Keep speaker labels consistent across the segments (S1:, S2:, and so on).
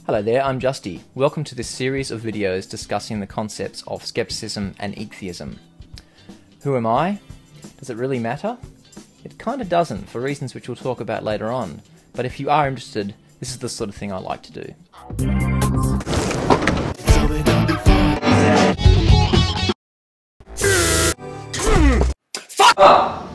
S1: Hello there, I'm Justy. Welcome to this series of videos discussing the concepts of skepticism and Igtheism. Who am I? Does it really matter? It kind of doesn't, for reasons which we'll talk about later on. But if you are interested, this is the sort of thing I like to do. Fuck!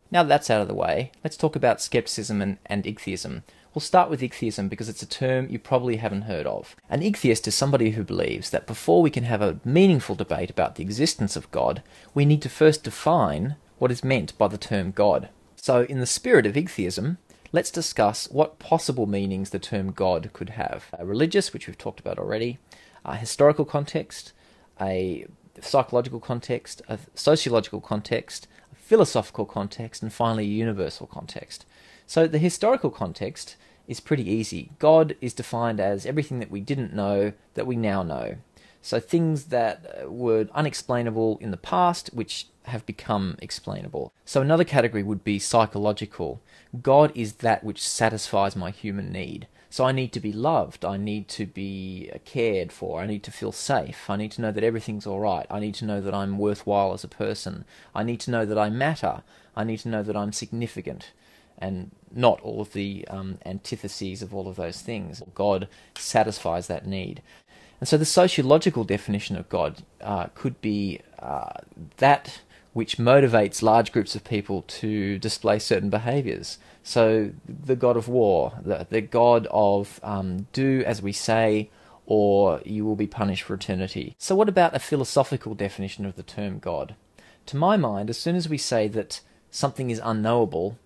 S1: Now that that's out of the way, let's talk about skepticism and Igtheism. We'll start with Igtheism because it's a term you probably haven't heard of. An Igtheist is somebody who believes that before we can have a meaningful debate about the existence of God, we need to first define what is meant by the term God. So in the spirit of Igtheism, let's discuss what possible meanings the term God could have. A religious, which we've talked about already, a historical context, a psychological context, a sociological context, philosophical context, and finally a universal context. So the historical context is pretty easy. God is defined as everything that we didn't know that we now know. So things that were unexplainable in the past, which have become explainable. So another category would be psychological. God is that which satisfies my human need. So I need to be loved, I need to be cared for, I need to feel safe, I need to know that everything's alright, I need to know that I'm worthwhile as a person, I need to know that I matter, I need to know that I'm significant, and not all of the antitheses of all of those things. God satisfies that need. And so the sociological definition of God could be that which motivates large groups of people to display certain behaviours. So the god of war, the god of do as we say, or you will be punished for eternity. So what about a philosophical definition of the term God? To my mind, as soon as we say that something is unknowable,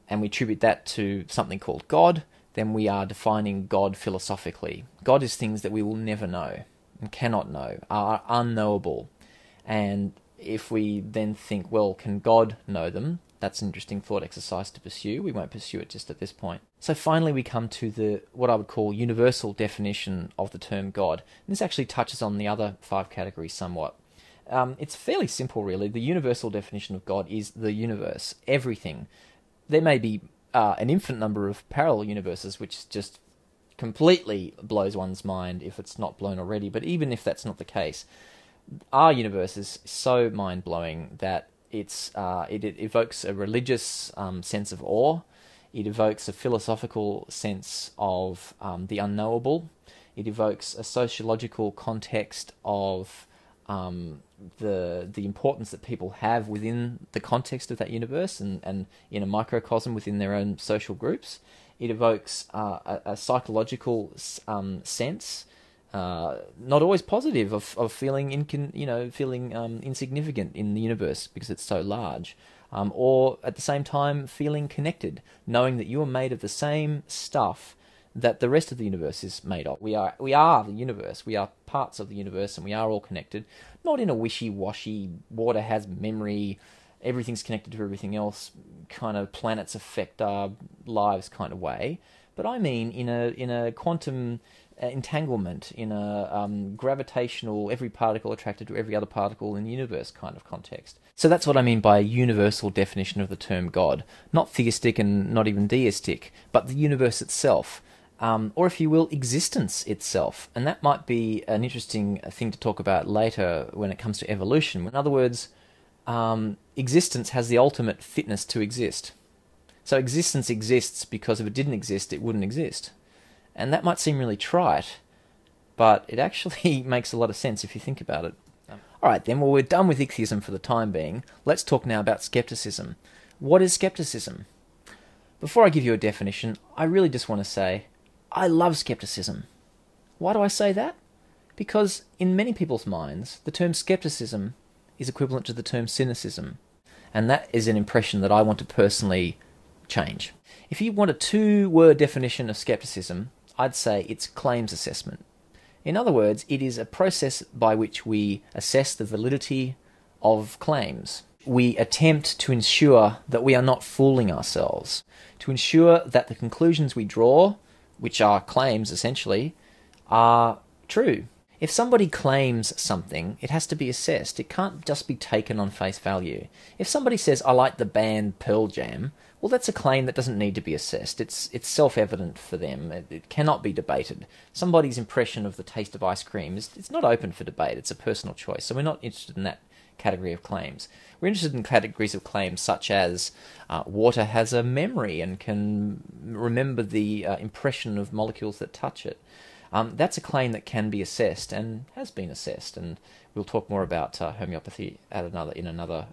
S1: and we attribute that to something called God, then we are defining God philosophically. God is things that we will never know, and cannot know, are unknowable. And if we then think, well, can God know them? That's an interesting thought exercise to pursue. We won't pursue it just at this point. So finally we come to what I would call universal definition of the term God. And this actually touches on the other 5 categories somewhat. It's fairly simple really. The universal definition of God is the universe, everything. There may be an infinite number of parallel universes, which just completely blows one's mind if it's not blown already. But even if that's not the case, our universe is so mind-blowing that it evokes a religious sense of awe. It evokes a philosophical sense of the unknowable. It evokes a sociological context of the importance that people have within the context of that universe and in a microcosm within their own social groups. It evokes a psychological sense, not always positive, of feeling insignificant in the universe because it's so large, or at the same time feeling connected, knowing that you are made of the same stuff that the rest of the universe is made of. We are the universe. We are parts of the universe, and we are all connected. Not in a wishy-washy, water has memory, everything's connected to everything else, kind of planets affect our lives kind of way. But I mean in a quantum entanglement, in a gravitational, every particle attracted to every other particle in the universe kind of context. So that's what I mean by a universal definition of the term God. Not theistic and not even deistic, but the universe itself. Or if you will, existence itself. And that might be an interesting thing to talk about later when it comes to evolution. In other words, existence has the ultimate fitness to exist. So existence exists because if it didn't exist, it wouldn't exist. And that might seem really trite, but it actually makes a lot of sense if you think about it. Alright then, well we're done with Igtheism for the time being. Let's talk now about skepticism. What is skepticism? Before I give you a definition, I really just want to say, I love skepticism. Why do I say that? Because in many people's minds, the term skepticism is equivalent to the term cynicism. And that is an impression that I want to personally change. If you want a 2-word definition of skepticism, I'd say it's claims assessment. In other words, it is a process by which we assess the validity of claims. We attempt to ensure that we are not fooling ourselves, to ensure that the conclusions we draw, which are claims essentially, are true. If somebody claims something, it has to be assessed. It can't just be taken on face value. If somebody says, I like the band Pearl Jam, well, that's a claim that doesn't need to be assessed. It's self-evident for them. It cannot be debated. Somebody's impression of the taste of ice cream it's not open for debate. It's a personal choice. So we're not interested in that category of claims. We're interested in categories of claims such as water has a memory and can remember the impression of molecules that touch it. That's a claim that can be assessed and has been assessed, and we'll talk more about homeopathy in another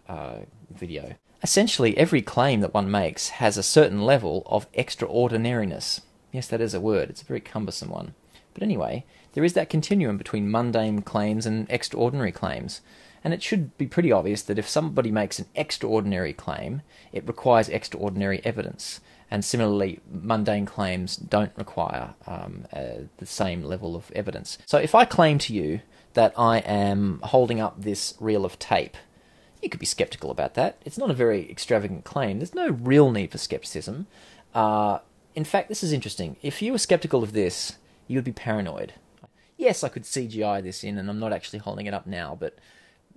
S1: video. Essentially, every claim that one makes has a certain level of extraordinariness. Yes, that is a word. It's a very cumbersome one. But anyway, there is that continuum between mundane claims and extraordinary claims. And it should be pretty obvious that if somebody makes an extraordinary claim, it requires extraordinary evidence. And similarly, mundane claims don't require the same level of evidence. So if I claim to you that I am holding up this reel of tape, you could be skeptical about that. It's not a very extravagant claim. There's no real need for skepticism. In fact, this is interesting. If you were skeptical of this, you would be paranoid. Yes, I could CGI this in, and I'm not actually holding it up now, but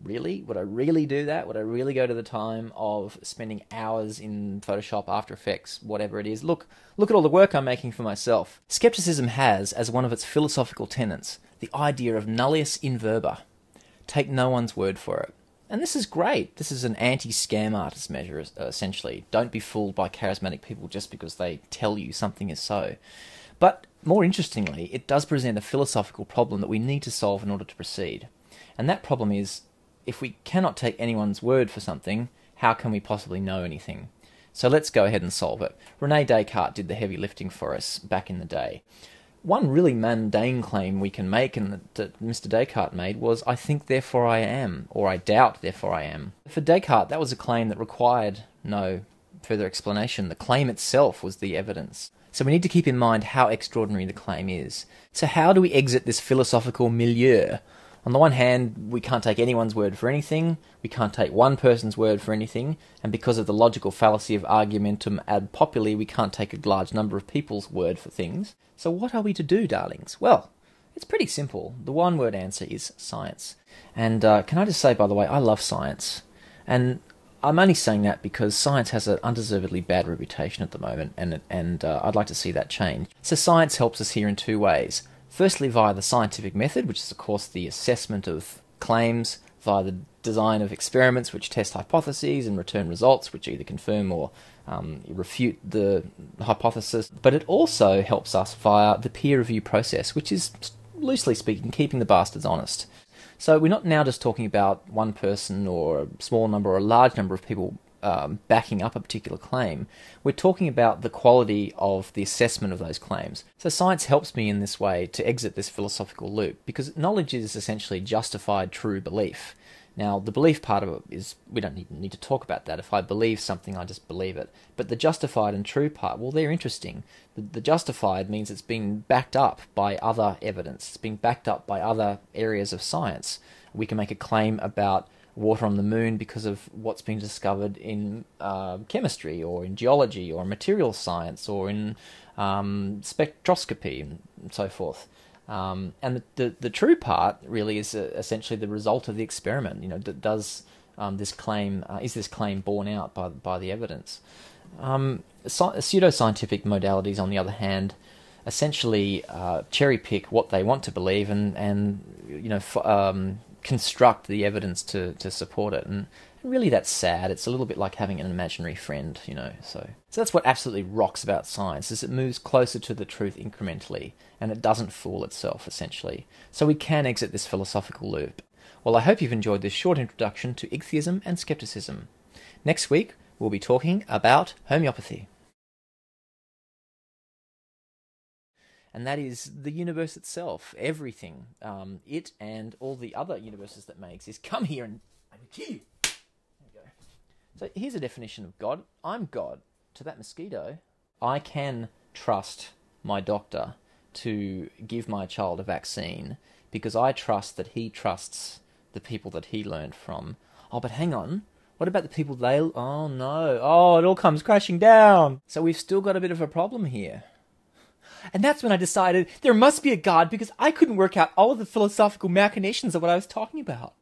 S1: really? Would I really do that? Would I really go to the time of spending hours in Photoshop, After Effects, whatever it is? Look at all the work I'm making for myself. Skepticism has, as one of its philosophical tenets, the idea of nullius in verba. Take no one's word for it. And this is great. This is an anti-scam artist measure, essentially. Don't be fooled by charismatic people just because they tell you something is so. But more interestingly, it does present a philosophical problem that we need to solve in order to proceed. And that problem is, if we cannot take anyone's word for something, how can we possibly know anything? So let's go ahead and solve it. René Descartes did the heavy lifting for us back in the day. One really mundane claim we can make, and that Mr. Descartes made, was, I think, therefore I am, or I doubt, therefore I am. For Descartes, that was a claim that required no further explanation. The claim itself was the evidence. So we need to keep in mind how extraordinary the claim is. So how do we exit this philosophical milieu? On the one hand, we can't take anyone's word for anything, we can't take one person's word for anything, and because of the logical fallacy of argumentum ad populi, we can't take a large number of people's word for things. So what are we to do, darlings? Well, it's pretty simple. The one-word answer is science. And can I just say, by the way, I love science. And I'm only saying that because science has an undeservedly bad reputation at the moment, and I'd like to see that change. So science helps us here in two ways. Firstly, via the scientific method, which is, of course, the assessment of claims, via the design of experiments which test hypotheses and return results which either confirm or refute the hypothesis. But it also helps us via the peer review process, which is, loosely speaking, keeping the bastards honest. So we're not now just talking about one person or a small number or a large number of people backing up a particular claim. We're talking about the quality of the assessment of those claims. So science helps me in this way to exit this philosophical loop, because knowledge is essentially justified true belief. Now, the belief part of it is, we don't need to talk about that. If I believe something, I just believe it. But the justified and true part, well, they're interesting. The justified means it's been backed up by other evidence. It's been backed up by other areas of science. We can make a claim about water on the moon because of what's been discovered in chemistry or in geology or material science or in spectroscopy and so forth. And the true part really is essentially the result of the experiment. You know, does this claim is this claim borne out by the evidence? Pseudoscientific modalities, on the other hand, essentially cherry pick what they want to believe and you know construct the evidence to support it. And really, that's sad. It's a little bit like having an imaginary friend, you know. So that's what absolutely rocks about science, is it moves closer to the truth incrementally, and it doesn't fool itself, essentially. So we can exit this philosophical loop. Well, I hope you've enjoyed this short introduction to Igtheism and Skepticism. Next week, we'll be talking about homeopathy. And that is the universe itself, everything. It and all the other universes that may exist. Come here and I will kill you. There we go. So here's a definition of God. I'm God. To that mosquito, I can trust my doctor to give my child a vaccine because I trust that he trusts the people that he learned from. Oh, but hang on. What about the people they... Oh, no. Oh, it all comes crashing down. So we've still got a bit of a problem here. And that's when I decided there must be a God, because I couldn't work out all of the philosophical machinations of what I was talking about.